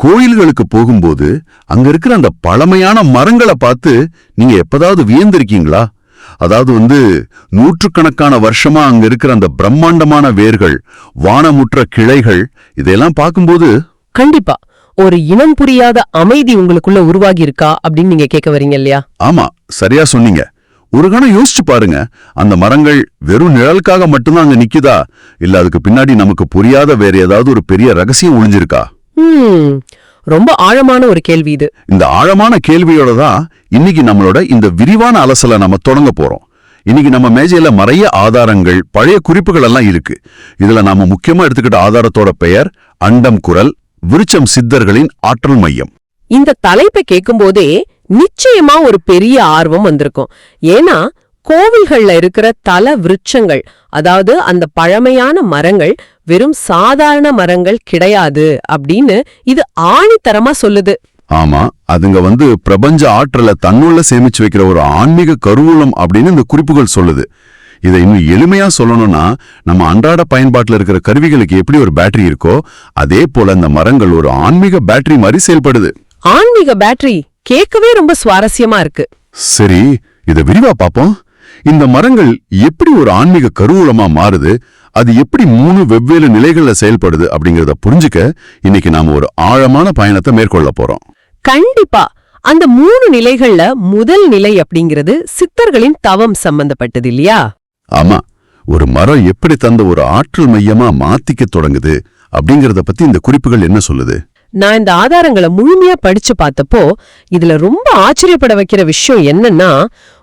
கோயில்களுக்கு போகும்போது அங்க இருக்கிற அந்த பழமையான மரங்களை பார்த்து நீங்க எப்பதாவது வியந்திருக்கீங்களா? அதாவது நூற்றுக்கணக்கான வருஷமா அங்க இருக்கிற அந்த பிரம்மாண்டமான வேர்கள், வானமுற்ற கிளைகள், இதெல்லாம் பார்க்கும்போது கண்டிப்பா ஒரு இனம் புரியாத அமைதி உங்களுக்குள்ள உருவாகி இருக்கா அப்படின்னு நீங்க கேட்க வரீங்க இல்லையா? ஆமா, சரியா சொன்னீங்க. ஒரு கணம் யோசிச்சு பாருங்க, அந்த மரங்கள் வெறும் நிழலுக்காக மட்டும்தான் அங்க நிக்குதா, இல்ல அதுக்கு பின்னாடி நமக்கு புரியாத வேற ஏதாவது ஒரு பெரிய ரகசியம் ஒளிஞ்சிருக்கா? ரொம்ப ஆழமான ஒரு கேள்வி இது. இந்த ஆழமான கேள்வியோட தான் இன்னைக்கு நம்மளோட இந்த விரிவான அலசலை நம்ம தொடங்க போறோம். இன்னைக்கு நம்ம மேஜையில நிறைய ஆதாரங்கள், பழைய குறிப்புகள் எல்லாம் இருக்கு. இதுல நாம முக்கியமா எடுத்துக்கிட்ட ஆதாரத்தோட பெயர் அண்டம் குரல், விருட்சம் சித்தர்களின் ஆற்றல் மையம். இந்த தலைப்பை கேட்கும் போதே நிச்சயமா ஒரு பெரிய ஆர்வம் வந்திருக்கும். ஏன்னா கோவில்கள்ல இருக்கிற தல விருட்சங்கள், அதாவது அந்த பழமையான மரங்கள் வெறும் சாதாரண மரங்கள் கிடையாது அப்படின்னு இது ஆணித்தரமா சொல்லுது. ஆமா, அதுங்க பிரபஞ்ச ஆற்றலை தன்னுள்ள சேமிச்சு வைக்கிற ஒரு ஆன்மீக கருவூலம் அப்படின்னு இந்த குறிப்புகள் சொல்லுது. இதை இன்னும் எளிமையா சொல்லணும்னா, நம்ம அன்றாட பயன்பாட்டில் இருக்கிற கருவிகளுக்கு எப்படி ஒரு பேட்டரி இருக்கோ, அதே போல இந்த மரங்கள் ஒரு ஆன்மீக பேட்டரி மாதிரி செயல்படுது. ஆன்மீக பேட்டரி கேட்கவே ரொம்ப சுவாரஸ்யமா இருக்கு. சரி, இதை விரிவா பாப்போம். இந்த மரங்கள் எப்படி ஒரு ஆன்மீக கருவூலமா மாறுது, அது எப்படி 3 வெவ்வேறு நிலைகள்ல செயல்படுது அப்படிங்கறத புரிஞ்சுக்க இன்னைக்கு நாம ஒரு ஆழமான பயணத்தை மேற்கொள்ள போறோம். கண்டிப்பா. அந்த 3 நிலைகள்ல முதல் நிலை அப்படிங்கிறது சித்தர்களின் தவம் சம்பந்தப்பட்டது இல்லையா? ஆமா, ஒரு மரம் எப்படி தந்த ஒரு ஆற்றல் மையமா மாத்திக்க தொடங்குது அப்படிங்கறத பத்தி இந்த குறிப்புகள் என்ன சொல்லுது? நான் இந்த ஆதாரங்களை முழுமையா படிச்சு பார்த்தப்போ இதுல ரொம்ப ஆச்சரியப்பட வைக்கிற விஷயம் என்னன்னா,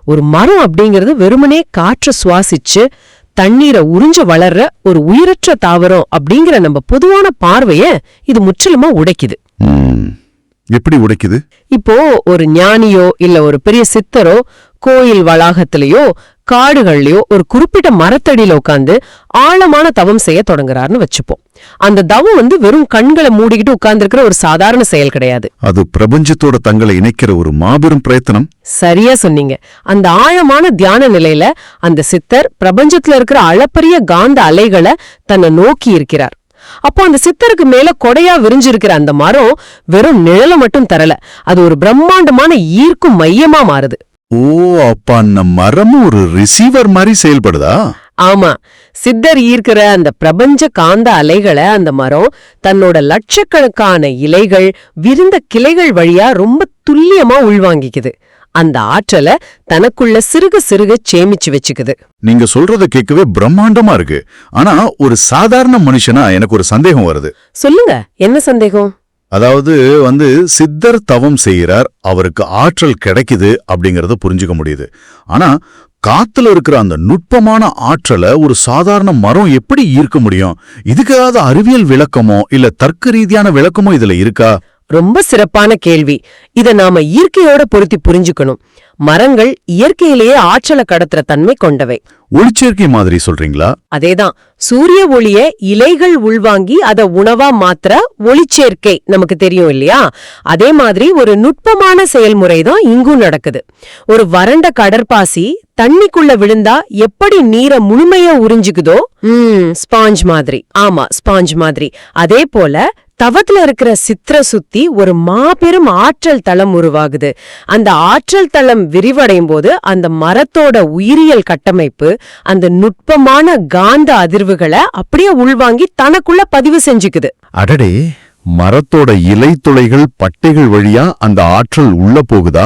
ஒரு மரம் அப்படிங்கிறது வெறுமனே காற்ற சுவாசிச்சு தண்ணீரை உறிஞ்ச வளர்ற ஒரு உயிரற்ற தாவரம் அப்படிங்கிற நம்ம பொதுவான பார்வைய இது முற்றிலுமா உடைக்குது. எப்படி உடைக்குது? இப்போ ஒரு ஞானியோ இல்ல ஒரு பெரிய சித்தரோ கோயில் வளாகத்திலேயோ காடுகள்லயோ ஒரு குறிப்பிட்ட மரத்தடியில உட்கார்ந்து ஆழமான தவம் செய்ய தொடங்குறாருன்னு வச்சுப்போம். அந்த தவம் வெறும் கண்களை மூடிக்கிட்டு உட்கார்ந்துருக்கிற ஒரு சாதாரண செயல் கிடையாது. அது பிரபஞ்சத்தோட தங்களை இணைக்கிற ஒரு மாபெரும் பிரயத்தனம். சரியா சொன்னீங்க. அந்த ஆழமான தியான நிலையில அந்த சித்தர் பிரபஞ்சத்துல இருக்கிற அளப்பரிய காந்த அலைகளை தன்னை நோக்கி இருக்கிறார். அப்போ அந்த சித்தருக்கு மேல கொடையா விரிஞ்சிருக்கிற அந்த மரம் வெறும் நிழல மட்டும் தரல, அது ஒரு பிரம்மாண்டமான ஈர்க்கும் மையமா மாறுது. ஓ, அப்ப அந்த மரமும் ஒரு ரிசீவர் மாதிரி செயல்படுதா? ஆமா, சித்தர் ஈர்க்கிற அந்த பிரபஞ்ச காந்த அலைகளை அந்த மரம் தன்னோட லட்சக்கணக்கான இலைகள், விரிந்த கிளைகள் வழியா ரொம்ப துல்லியமா உள்வாங்கிக்குது. அந்த ஆற்றலை தனக்குள்ள சிறுக சிறுக சேமிச்சு வச்சுக்குது. நீங்க சொல்றத கேட்கவே பிரம்மாண்டமா இருக்கு. ஆனா ஒரு சாதாரண மனுஷனா எனக்கு ஒரு சந்தேகம் வருது. சொல்லுங்க, என்ன சந்தேகம்? அதாவது சித்தர் தவம் செய்யறார், அவருக்கு ஆற்றல் கிடைக்குது அப்படிங்கறத புரிஞ்சுக்க முடியுது. ஆனா காத்துல இருக்கிற அந்த நுட்பமான ஆற்றலை ஒரு சாதாரண மரம் எப்படி ஈர்க்க முடியும்? இதுக்காவது அறிவியல் விளக்கமோ இல்ல தர்க்க ரீதியான விளக்கமோ இதுல இருக்கா? ரொம்ப சிறப்பான கேள்வி. இத நாம இயற்கையோட பொருத்தி புரிஞ்சுக்கணும். மரங்கள் இயற்கையிலேயே ஆற்றலை கடத்துற தன்மை கொண்டவை. ஒளிச்சேர்க்கை மாதிரி சொல்றீங்களா? அதேதான். சூரிய ஒளிய இலைகள் உள்வாங்கி அத உணவா மாத்திர ஒளிச்சேர்க்கை நமக்கு தெரியும் இல்லையா? அதே மாதிரி ஒரு நுட்பமான செயல்முறைதான் இங்கும் நடக்குது. ஒரு வறண்ட கடற்பாசி தண்ணிக்குள்ள விழுந்தா எப்படி நீரை முழுமையா உறிஞ்சுக்குதோ, ஸ்பாஞ்ச் மாதிரி. ஆமா, ஸ்பாஞ்ச் மாதிரி. அதே போல தவத்துல இருக்கிற சித்திர சுத்தி ஒரு மாபெரும் ஆற்றல் தளம் உருவாகுது. அந்த ஆற்றல் தளம் விரிவடையும் போது அந்த மரத்தோட உயிரியல் கட்டமைப்பு அந்த நுட்பமான காந்த அதிர்வுகளை அப்படியே உள்வாங்கி தனக்குள்ள பதிவு செஞ்சுக்குது. அடடே, மரத்தோட இலை துளைகள், பட்டைகள் வழியா அந்த ஆற்றல் உள்ள போகுதா?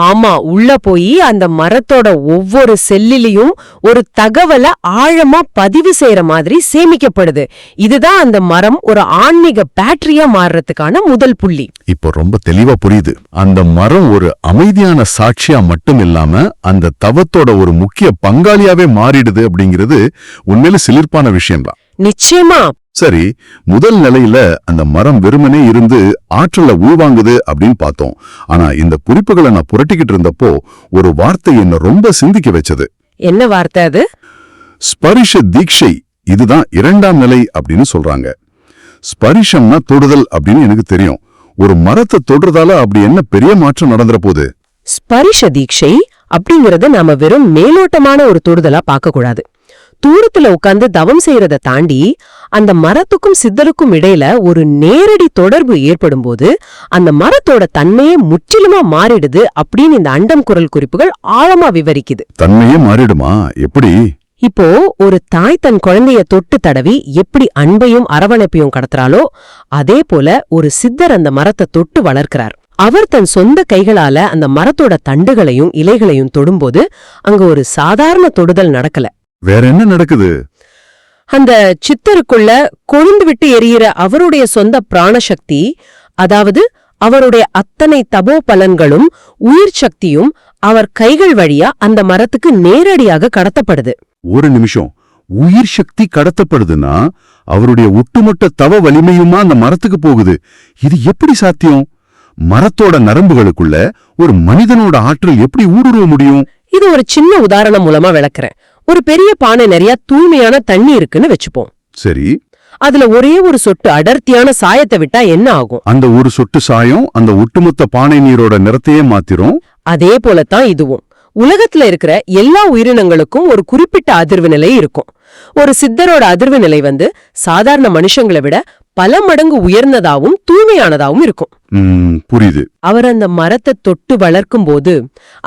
ஆமா, உள்ள போய் அந்த மரத்தோட ஒவ்வொரு செல்லிலையும் ஒரு தகவலை ஆழமா பதிவு செய்யற மாதிரி சேமிக்கப்படுது. இதுதான் அந்த மரம் ஒரு ஆன்மீக பேட்டரியா மாறுறதுக்கான முதல் புள்ளி. இப்போ ரொம்ப தெளிவா புரியுது. அந்த மரம் ஒரு அமைதியான சாட்சியா மட்டும் இல்லாம அந்த தவத்தோட ஒரு முக்கிய பங்காளியாவே மாறிடுது அப்படிங்கிறது உண்மையில சிலிர்ப்பான விஷயம்தான். நிச்சயமா. சரி, முதல் நிலையில அந்த மரம் வெறுமனே இருந்து ஆற்றலை உள்வாங்குது அப்படின்னு பார்த்தோம். ஆனா இந்த குறிப்புகளை நான் புரட்டிக்கிட்டு இருந்தப்போ ஒரு வார்த்தை என்ன ரொம்ப சிந்திக்க வச்சது. என்ன வார்த்தை அது? ஸ்பரிஷ தீட்சை. இதுதான் 2ஆம் நிலை அப்படின்னு சொல்றாங்க. ஸ்பரிஷம்னா தொடுதல் அப்படின்னு எனக்கு தெரியும். ஒரு மரத்தை தொடுறதால அப்படி என்ன பெரிய மாற்றம் நடந்துற போகுது? ஸ்பரிஷ தீட்சை அப்படிங்கறத நாம வெறும் மேலோட்டமான ஒரு தொடுதலா பார்க்க கூடாது. தூரத்துல உட்கார்ந்து தவம் செய்யறத தாண்டி அந்த மரத்துக்கும் சித்தருக்கும் இடையில ஒரு நேரடி தொடர்பு ஏற்படும் போது அந்த மரத்தோட தன்மையே முற்றிலுமா மாறிடுது அப்படின்னு இந்த அண்டம் குரல் குறிப்புகள் ஆழமா விவரிக்குது. தன்மையே மாறிடுமா? எப்படி? இப்போ ஒரு தாய் தன் குழந்தைய தொட்டு தடவி எப்படி அன்பையும் அரவணைப்பையும் கடத்துறாளோ அதே போல ஒரு சித்தர் அந்த மரத்தை தொட்டு வளர்க்கிறார். அவர் தன் சொந்த கைகளால அந்த மரத்தோட தண்டுகளையும் இலைகளையும் தொடும்போது அங்க ஒரு சாதாரண தொடுதல் நடக்கல. வேற என்ன நடக்குது? அந்த சித்தருக்குள்ள கொழுந்து விட்டு எரியிற அவருடைய சொந்த பிராணசக்தி, அதாவது அவருடைய அத்தனை தபோ பலன்களும் உயிர் சக்தியும் அவர் கைகள் வழியா அந்த மரத்துக்கு நேரடியாக கடத்தப்படுது. ஒரு நிமிஷம், உயிர் சக்தி கடத்தப்படுதுன்னா அவருடைய ஒட்டுமொத்த தவ வலிமையுமா அந்த மரத்துக்கு போகுது. இது எப்படி சாத்தியம்? மரத்தோட நரம்புகளுக்குள்ள ஒரு மனிதனோட ஆற்றல் எப்படி ஊடுருவ முடியும்? இது ஒரு சின்ன உதாரணம் மூலமா விளக்குறேன். ஒரு பெரிய பானை நிறைய தூய்மையான தண்ணி இருக்குன்னு வச்சுப்போம். சரி, அதுல ஒரே ஒரு சொட்டு அடர்த்தியான சாயத்தை விட்டா என்ன ஆகும்? அந்த ஒரு சொட்டு சாயம் அந்த ஒட்டுமொத்த பானை நீரோட நிறத்தையே மாத்திரும். அதே போலத்தான் இதுவும். உலகத்துல இருக்கிற எல்லா உயிரினங்களுக்கும் ஒரு குறிப்பிட்ட அதிர்வு நிலை இருக்கும். ஒரு சித்தரோட அதிர்வு நிலை சாதாரண மனுஷங்களை விட பல மடங்கு உயர்ந்ததாவும் தூய்மையானதாவும் இருக்கும். புரியுது. அவர் அந்த மரத்தை தொட்டு வளர்க்கும் போது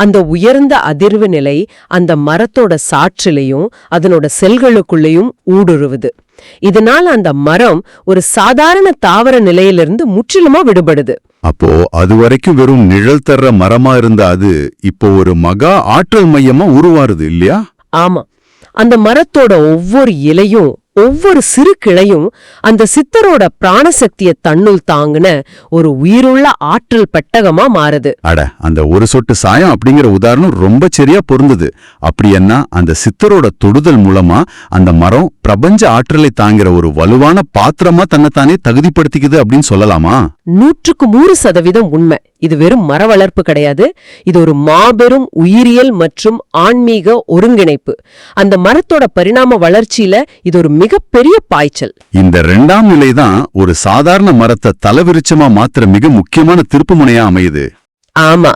அந்த உயர்ந்த அதிர்வு நிலை அந்த மரத்தோட சாற்றிலையும் அதனோட செல்களுக்குள்ளேயும் ஊடுருவுது. இதனால அந்த மரம் ஒரு சாதாரண தாவர நிலையிலிருந்து முற்றிலுமா விடுபடுது. அப்போ அது வரைக்கும் வெறும் நிழல் தர்ற மரமா இருந்த அது இப்போ ஒரு மகா ஆற்றல் மையமா உருவாருது இல்லையா? ஆமா, அந்த மரத்தோட ஒவ்வொரு இலையும் ஒவ்வொரு சிறு கிளையும் அந்த சித்தரோட பிராணசக்திய தன்னுள் தாங்குன ஒரு உயிருள்ள ஆற்றல் பெட்டகமா மாறுது. அட, அந்த ஒரு சொட்டு சாயம் அப்படிங்கிற உதாரணம் ரொம்ப சரியா பொருந்தது. அப்படி என்ன, அந்த சித்தரோட தொடுதல் மூலமா அந்த மரம் பிரபஞ்ச ஆற்றலை தாங்கிற ஒரு வலுவான பாத்திரமா தன்னைத்தானே தகுதிப்படுத்திக்குது அப்படின்னு சொல்லலாமா? 100% உண்மை. இது வெறும் மர வளர்ப்பு கிடையாது. இது ஒரு மாபெரும் உயிரியல் மற்றும் ஆன்மீக ஒருங்கிணைப்பு. அந்த மரத்தோட பரிணாம வளர்ச்சியில இது ஒரு மிகப்பெரிய பாய்ச்சல். இந்த 2ஆம் நிலைதான் ஒரு சாதாரண மரத்தை தலவிருச்சமா மாத்திர மிக முக்கியமான திருப்புமுனையா அமையுது. ஆமா,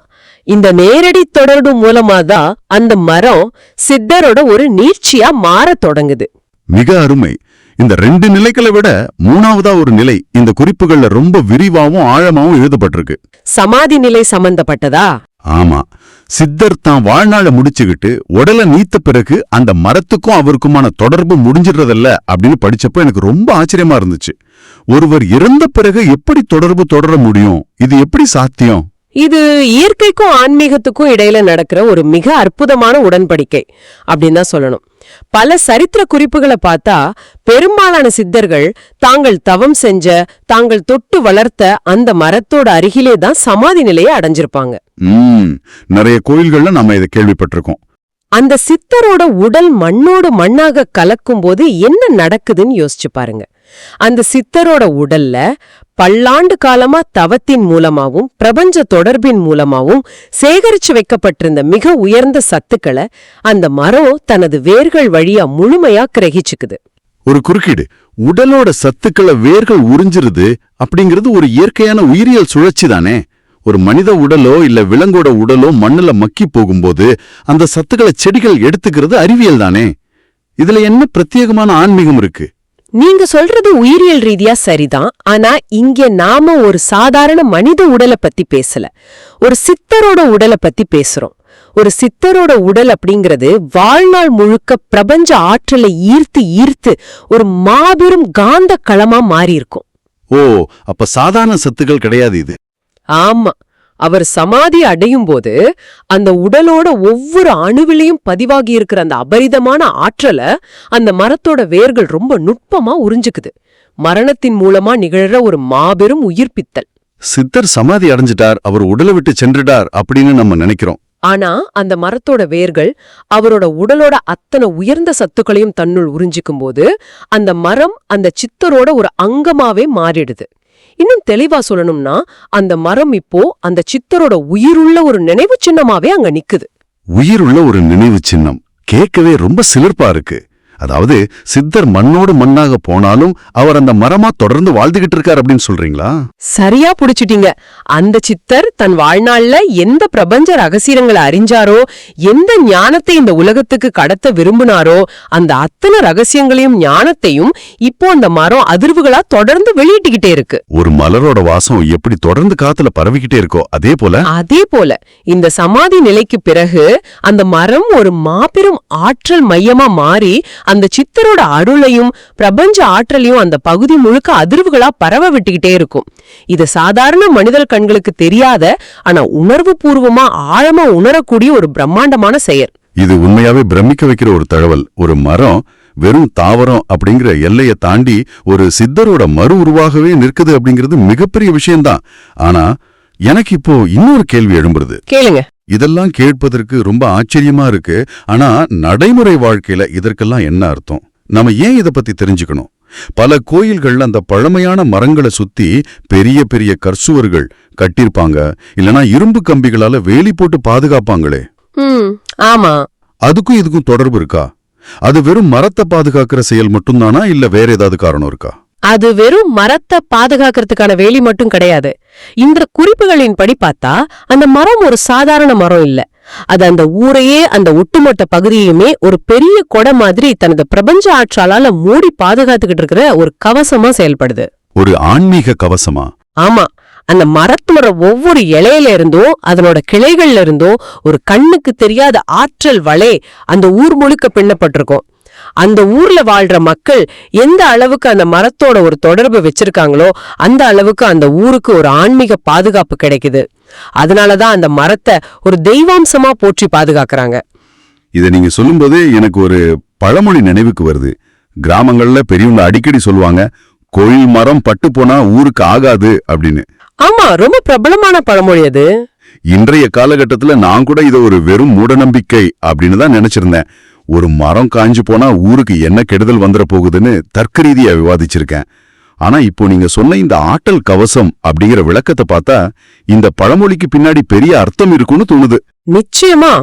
இந்த நேரடி தொடர்பு மூலமாதான் அந்த மரம் சித்தரோட ஒரு நீட்சியா மாறத் தொடங்குது. மிக அருமை. இந்த 2 நிலைகளை விட 3ஆவதா ஒரு நிலை இந்த குறிப்புகள்ல ரொம்ப விரிவாவும் ஆழமாவும் எழுதப்பட்டிருக்கு. சமாதி நிலை சம்பந்தப்பட்டதா? ஆமா, சித்தர் தான் வாழ்நாள முடிச்சுக்கிட்டு உடலை நீத்த பிறகு அந்த மரத்துக்கும் அவருக்குமான தொடர்பு முடிஞ்சிடுறதில்ல அப்படின்னு படிச்சப்ப எனக்கு ரொம்ப ஆச்சரியமா இருந்துச்சு. ஒருவர் இறந்த பிறகு எப்படி தொடர்பு தொடர முடியும்? இது எப்படி சாத்தியம்? இது இயற்கைக்கும் ஆன்மீகத்துக்கும் இடையில நடக்கிற ஒரு மிக அற்புதமான உடன்படிக்கை அப்படின்னு தான் சொல்லணும். பல சரித்திர குறிப்புகளை பார்த்தா பெரும்பாலான சித்தர்கள் தாங்கள் தவம் செஞ்ச, தாங்கள் தொட்டு வளர்த்த அந்த மரத்தோட அருகிலே தான் சமாதி நிலையை அடைஞ்சிருப்பாங்க. நிறைய கோயில்கள்ல நம்ம இதை கேள்விப்பட்டிருக்கோம். அந்த சித்தரோட உடல் மண்ணோடு மண்ணாக கலக்கும் போது என்ன நடக்குதுன்னு யோசிச்சு பாருங்க. அந்த சித்தரோட உடல்ல பல்லாண்டு காலமா தவத்தின் மூலமாவும் பிரபஞ்ச தொடர்பின் மூலமாவும் சேகரிச்சு வைக்கப்பட்டிருந்த மிக உயர்ந்த சத்துக்களை அந்த மரம் தனது வேர்கள் வழியா முழுமையா கிரகிச்சுக்குது. ஒரு குறுக்கீடு, உடலோட சத்துக்களை வேர்கள் உறிஞ்சிருது அப்படிங்கிறது ஒரு இயற்கையான உயிரியல் சுழற்சி தானே. ஒரு மனித உடலோ இல்ல விலங்கோட உடலோ மண்ணுல மக்கி போகும்போது அந்த சத்துக்களை செடிகள் எடுத்துக்கிறது அறிவியல் தானே. இதுல என்ன பிரத்யேகமான ஆன்மீகம் இருக்கு? நீங்க சொல்றது உயிரியல் ரீதியா சரிதான். ஆனா இங்க நாம ஒரு சாதாரண மனித உடலை பத்தி பேசல, ஒரு சித்தரோட உடலை பத்தி பேசுறோம். ஒரு சித்தரோட உடல் அப்படிங்கிறது வாழ்நாள் முழுக்க பிரபஞ்ச ஆற்றலை ஈர்த்து ஈர்த்து ஒரு மாபெரும் காந்த களமா மாறி இருக்கும். ஓ, அப்ப சாதாரண சத்துக்கள் கிடையாது இது. ஆமா, அவர் சமாதி அடையும் போது அந்த உடலோட ஒவ்வொரு அணுவிலையும் பதிவாகி இருக்கிற அந்த அபரிதமான ஆற்றலை அந்த மரத்தோட வேர்கள் ரொம்ப நுட்பமா உறிஞ்சுக்குது. மரணத்தின் மூலமா நிகழற ஒரு மாபெரும் உயிர்ப்பித்தல். சித்தர் சமாதி அடைஞ்சிட்டார், அவர் உடலை விட்டு சென்றுட்டார் அப்படின்னு நம்ம நினைக்கிறோம். ஆனா அந்த மரத்தோட வேர்கள் அவரோட உடலோட அத்தனை உயர்ந்த சத்துக்களையும் தன்னுள் உறிஞ்சிக்கும் போது அந்த மரம் அந்த சித்தரோட ஒரு அங்கமாவே மாறிடுது. இன்னும் தெளிவா சொல்லணும்னா அந்த மரம் இப்போ அந்த சித்தரோட உயிருள்ள ஒரு நினைவு சின்னமாவே அங்க நிக்குது. உயிருள்ள ஒரு நினைவு சின்னம் கேட்கவே ரொம்ப சிலிர்ப்பா இருக்கு. அதாவது சித்தர் மண்ணோடு மண்ணாக போனாலும் அவர் அந்த மரமா தொடர்ந்து வாழ்ந்துகிட்டு இருக்கார் அப்படின்னு சொல்றீங்களா? சரியா புடிச்சிட்டீங்க. அந்த சித்தர் தன் வாழ்நாள்ல எந்த பிரபஞ்ச ரகசியங்களை அறிஞ்சாரோ, எந்த ஞானத்தை இந்த உலகத்துக்கு கடத்த விரும்பினாரோ, அந்த அத்தனை ரகசியங்களையும் ஞானத்தையும் இப்போ அந்த மரம் அதிர்வுகளா தொடர்ந்து வெளியிட்டுக்கிட்டே இருக்கு. ஒரு மலரோட வாசம் எப்படி தொடர்ந்து காத்துல பரவிக்கிட்டே இருக்கோ அதே போல இந்த சமாதி நிலைக்கு பிறகு அந்த மரம் ஒரு மாபெரும் ஆற்றல் மையமா மாறி அந்த சித்தரோட அருளையும் பிரபஞ்ச ஆற்றலையும் அந்த பகுதி முழுக்க அதிர்வுகளா பரவ விட்டுக்கிட்டே இருக்கும். இது சாதாரண மனிதர் கண்களுக்கு தெரியாத, ஆனா உணர்வு பூர்வமா ஆழமா உணரக்கூடிய ஒரு பிரம்மாண்டமான செயல். இது உண்மையாவே பிரமிக்க வைக்கிற ஒரு தகவல். ஒரு மரம் வெறும் தாவரம் அப்படிங்கிற எல்லையை தாண்டி ஒரு சித்தரோட மறு உருவாகவே நிற்குது அப்படிங்கிறது மிகப்பெரிய விஷயம்தான். ஆனா எனக்கு இப்போ இன்னொரு கேள்வி எழும்புறது. கேளுங்க. இதெல்லாம் கேட்பதற்கு ரொம்ப ஆச்சரியமா இருக்கு. ஆனா நடைமுறை வாழ்க்கையில இதற்கெல்லாம் என்ன அர்த்தம்? நாம ஏன் இத பத்தி தெரிஞ்சுக்கணும்? பல கோயில்கள்ல அந்த பழமையான மரங்களை சுத்தி பெரிய பெரிய கற்சுவர்கள் கட்டிருப்பாங்க, இல்லனா இரும்பு கம்பிகளால வேலி போட்டு பாதுகாப்பாங்களே. ஆமா. அதுக்கும் இதுக்கும் தொடர்பு இருக்கா? அது வெறும் மரத்தை பாதுகாக்கிற செயல் மட்டும்தானா, இல்ல வேற ஏதாவது காரணம் இருக்கா? அது வெறும் மரத்தை பாதுகாக்கிறதுக்கான வேலி மட்டும் கிடையாது. இந்த குறிப்புகளின் படி பார்த்தா அந்த மரம் ஒரு சாதாரண மரம் இல்ல. அது அந்த ஊரையே, அந்த ஒட்டுமொத்த பகுதியுமே ஒரு பெரிய கொடை மாதிரி தனது பிரபஞ்ச ஆற்றலால மூடி பாதுகாத்துக்கிட்டு இருக்கிற ஒரு கவசமா செயல்படுது. ஒரு ஆன்மீக கவசமா? ஆமா. அந்த மரத்தோட ஒவ்வொரு இலையில இருந்தும் அதனோட கிளைகள்ல இருந்தும் ஒரு கண்ணுக்கு தெரியாத ஆற்றல் வலை அந்த ஊர் முழுக்க பின்னப்பட்டிருக்கும். அந்த ஊர்ல வாழ்ற மக்கள் எந்த அளவுக்கு அந்த மரத்தோட ஒரு தொடர்பு வச்சிருக்காங்களோ அந்த அளவுக்கு அந்த ஊருக்கு ஒரு ஆன்மீக பாதுகாப்பு கிடைக்குது. அதனாலதான் அந்த மரத்தை ஒரு தெய்வாம்சமா போற்றி பாதுகாக்கறாங்க. இத நீங்க சொல்லும்போது எனக்கு ஒரு பழமொழி நினைவுக்கு வருது. கிராமங்கள்ல பெரியவங்க அடிக்கடி சொல்லுவாங்க, கோயில் மரம் பட்டு போனா ஊருக்கு ஆகாது அப்படின்னு. ஆமா, ரொம்ப பிரபலமான பழமொழி அது. இன்றைய காலகட்டத்துல நான் கூட இத ஒரு வெறும் மூடநம்பிக்கை அப்படின்னு தான் நினைச்சிருந்தேன். ஒரு மரம் காஞ்சு போனா ஊருக்கு என்ன கெடுதல் வந்துட போகுதுன்னு தர்க்க ரீதியா விவாதிச்சிருக்கேன். ஆனா இப்போ நீங்க சொன்ன இந்த ஆற்றல் கவசம் அப்படிங்கிற விளக்கத்தை பார்த்தா இந்த பழமொழிக்கு பின்னாடி பெரிய அர்த்தம் இருக்குன்னு தோணுது. நிச்சயமா.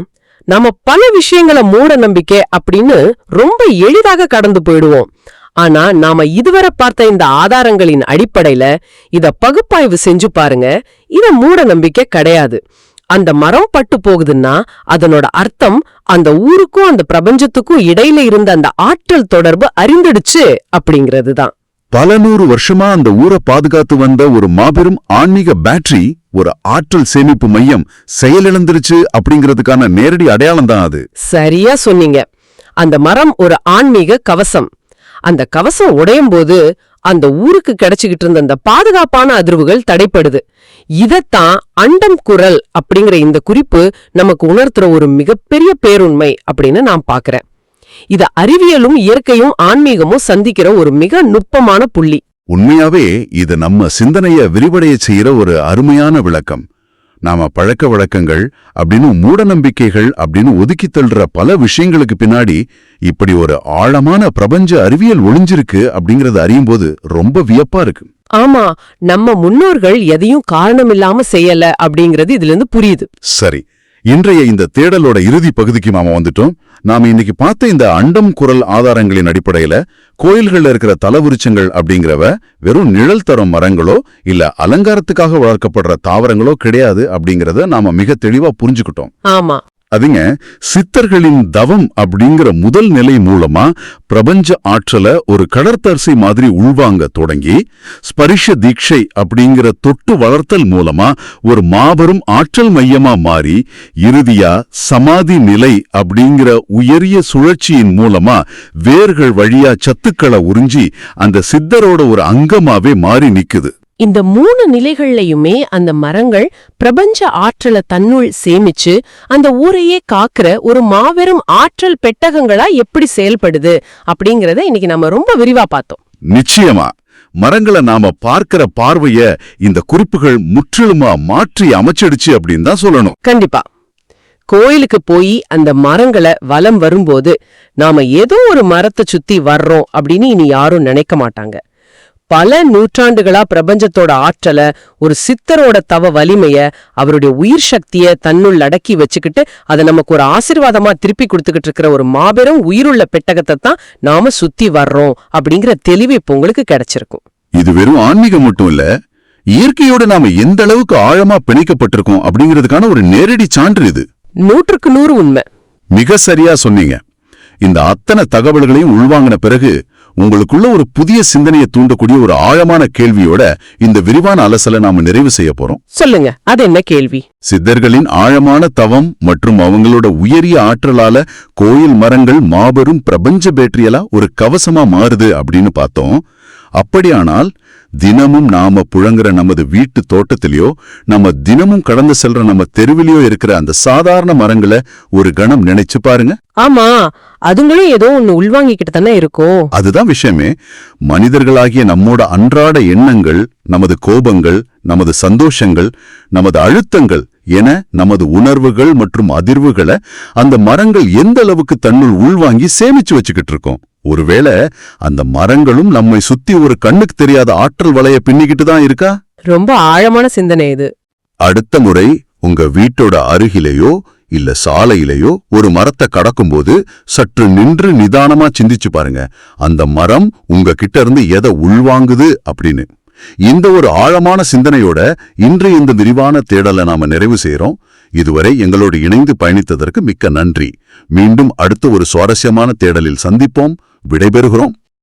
நாம பல விஷயங்களை மூட நம்பிக்கை அப்படின்னு ரொம்ப எளிதாக கடந்து போயிடுவோம். ஆனா நாம இதுவரை பார்த்த இந்த ஆதாரங்களின் அடிப்படையில இத பகுப்பாய்வு செஞ்சு பாருங்க. இத மூட நம்பிக்கை கிடையாது. அந்த மரம் பட்டு போகுதுன்னா அதனோட அர்த்தம் அந்த ஊருக்கும் அந்த பிரபஞ்சத்துக்கும் இடையில இருந்த அந்த ஆற்றல் தொடர்பு அறிந்துடுச்சு அப்படிங்கிறது தான். பல 100 வருஷமா அந்த ஊரை பாதுகாத்து வந்த ஒரு மாபெரும் ஆன்மீக பேட்டரி, ஒரு ஆற்றல் சேமிப்பு மையம் செயலிழந்துருச்சு அப்படிங்கிறதுக்கான நேரடி அடையாளம் தான் அது. சரியா சொன்னீங்க. அந்த மரம் ஒரு ஆன்மீக கவசம். அந்த கவசம் உடையும் போது அந்த ஊருக்கு கிடைச்சுக்கிட்டு இருந்த அந்த பாதுகாப்பான அதிர்வுகள் தடைப்படுது. இதத்தான் அண்டம் குரல் அப்படிங்கிற இந்த குறிப்பு நமக்கு உணர்த்துற ஒரு மிகப்பெரிய பேருண்மை அப்படின்னு நான் பாக்குறேன். இத அறிவியலும் இயற்கையும் ஆன்மீகமும் சந்திக்கிற ஒரு மிக நுட்பமான புள்ளி. உண்மையாவே இது நம்ம சிந்தனைய விரிவடைய செய்யற ஒரு அருமையான விளக்கம். நாம பழக்க வழக்கங்கள் அப்படின்னு மூடநம்பிக்கைகள் அப்படின்னு ஒதுக்கி தள்ளுற பல விஷயங்களுக்கு பின்னாடி இப்படி ஒரு ஆழமான பிரபஞ்ச அறிவியல் ஒளிஞ்சிருக்கு அப்படிங்கறத அறியும் போது ரொம்ப வியப்பா இருக்கு. ஆமா, நம்ம முன்னோர்கள் எதையும் காரணமில்லாம செய்யல அப்படிங்கிறது இதுல இருந்து புரியுது. சரி, இன்றைய இந்த தேடலோட இறுதி பகுதிக்கு நாம வந்துட்டோம். நாம இன்னைக்கு பார்த்த இந்த அண்டம் குரல் ஆதாரங்களின் அடிப்படையில கோயில்கள்ல இருக்கிற தலவிருச்சங்கள் அப்படிங்கிறவ வெறும் நிழல் தரும் மரங்களோ இல்ல அலங்காரத்துக்காக வளர்க்கப்படுற தாவரங்களோ கிடையாது அப்படிங்கறத நாம மிக தெளிவா புரிஞ்சுக்கிட்டோம். ஆமா, அதுங்க சித்தர்களின் தவம் அப்படிங்கிற முதல் நிலை மூலமா பிரபஞ்ச ஆற்றல ஒரு கடற்தரிசை மாதிரி உள்வாங்க தொடங்கி ஸ்பரிஷ தீட்சை அப்படிங்கிற தொட்டு வளர்த்தல் மூலமா ஒரு மாபெரும் ஆற்றல் மையமா மாறி இறுதியா சமாதி நிலை அப்படிங்கிற உயரிய சுழற்சியின் மூலமா வேர்கள் வழியா சத்துக்களை உறிஞ்சி அந்த சித்தரோட ஒரு அங்கமாவே மாறி நிக்குது. இந்த 3 நிலைகள்லயுமே அந்த மரங்கள் பிரபஞ்ச ஆற்றலை தன்னுள் சேமிச்சு அந்த ஊரையே காக்குற ஒரு மாபெரும் ஆற்றல் பெட்டகங்களா எப்படி செயல்படுது அப்படிங்கறத இன்னைக்கு நம்ம ரொம்ப விரிவா பார்த்தோம். நிச்சயமா மரங்களை நாம பார்க்கிற பார்வைய இந்த குறிப்புகள் முற்றிலுமா மாற்றி அமைச்சிடுச்சு அப்படின்னு தான் சொல்லணும். கண்டிப்பா. கோயிலுக்கு போய் அந்த மரங்களை வலம் வரும்போது நாம ஏதோ ஒரு மரத்தை சுத்தி வர்றோம் அப்படின்னு இனி யாரும் நினைக்க மாட்டாங்க. பல நூற்றாண்டுகளா பிரபஞ்சத்தோட ஆற்றல, ஒரு சித்தரோட தவ வலிமைய, அவருடைய உயிர் சக்திய தன்னுள் அடக்கி வச்சுக்கிட்டு அதை நமக்கு ஒரு ஆசீர்வாதமா திருப்பி கொடுத்துக்கிட்டு இருக்கிற ஒரு மாபெரும் உயிருள்ள பெட்டகத்தை தான் நாம சுத்தி வர்றோம் அப்படிங்கிற தெளிவு இப்ப உங்களுக்கு கிடைச்சிருக்கும். இது வெறும் ஆன்மீகம் மட்டும் இல்ல, இயற்கையோட நாம எந்த அளவுக்கு ஆழமா பிணைக்கப்பட்டிருக்கோம் அப்படிங்கிறதுக்கான ஒரு நேரடி சான்று இது. 100க்கு 100 உண்மை. மிக சரியா சொன்னீங்க. இந்த அத்தனை தகவல்களையும் உள்வாங்கின பிறகு உங்களுக்குள்ள ஒரு புதிய சிந்தனையை தூண்டக்கூடிய ஒரு ஆழமான கேள்வியோட இந்த விரிவான அலசலை நாம நிறைவு செய்ய போறோம். சொல்லுங்க, அது என்ன கேள்வி? சித்தர்களின் ஆழமான தவம் மற்றும் அவங்களோட உயரிய ஆற்றலால கோயில் மரங்கள் மாபெரும் பிரபஞ்ச பேட்டரியலா ஒரு கவசமா மாறுது அப்படின்னு பார்த்தோம். அப்படியானால் தினமும் நாம புழங்குற நமது வீட்டு தோட்டத்திலயோ, நம்ம தினமும் கடந்து செல்ற நம்ம தெருவிலையோ இருக்கிற அந்த சாதாரண மரங்களை ஒரு கணம் நினைச்சு பாருங்க. ஆமா, அதுங்களும் ஏதோ ஒன்னு உள்வாங்கிக்கிட்டு தானே இருக்கும். அதுதான் விஷயமே. மனிதர்களாகிய நம்மோட அன்றாட எண்ணங்கள், நமது கோபங்கள், நமது சந்தோஷங்கள், நமது அழுத்தங்கள் என நமது உணர்வுகள் மற்றும் அதிர்வுகளை அந்த மரங்கள் எந்த அளவுக்கு தன்னுள் உள்வாங்கி சேமிச்சு வச்சுக்கிட்டு இருக்கோம். ஒருவேளை அந்த மரங்களும் நம்மை சுத்தி ஒரு கண்ணுக்கு தெரியாத ஆற்றல் வலைய பின்னிக்கிட்டு தான் இருக்கா? ரொம்ப ஆழமான சிந்தனை இது. அடுத்த முறை உங்க வீட்டோட அருகிலேயோ இல்ல சாலையிலேயோ ஒரு மரத்தை கடக்கும்போது சற்று நின்று நிதானமா சிந்திச்சு பாருங்க, அந்த மரம் உங்க கிட்ட இருந்து எதை உள்வாங்குது அப்படின்னு. இந்த ஒரு ஆழமான சிந்தனையோட இன்று இந்த விரிவான தேடலை நாம நிறைவு செய்யறோம். இதுவரை எங்களோடு இணைந்து பயணித்ததற்கு மிக்க நன்றி. மீண்டும் அடுத்த ஒரு சுவாரஸ்யமான தேடலில் சந்திப்போம். விடைபெறுகிறோம்.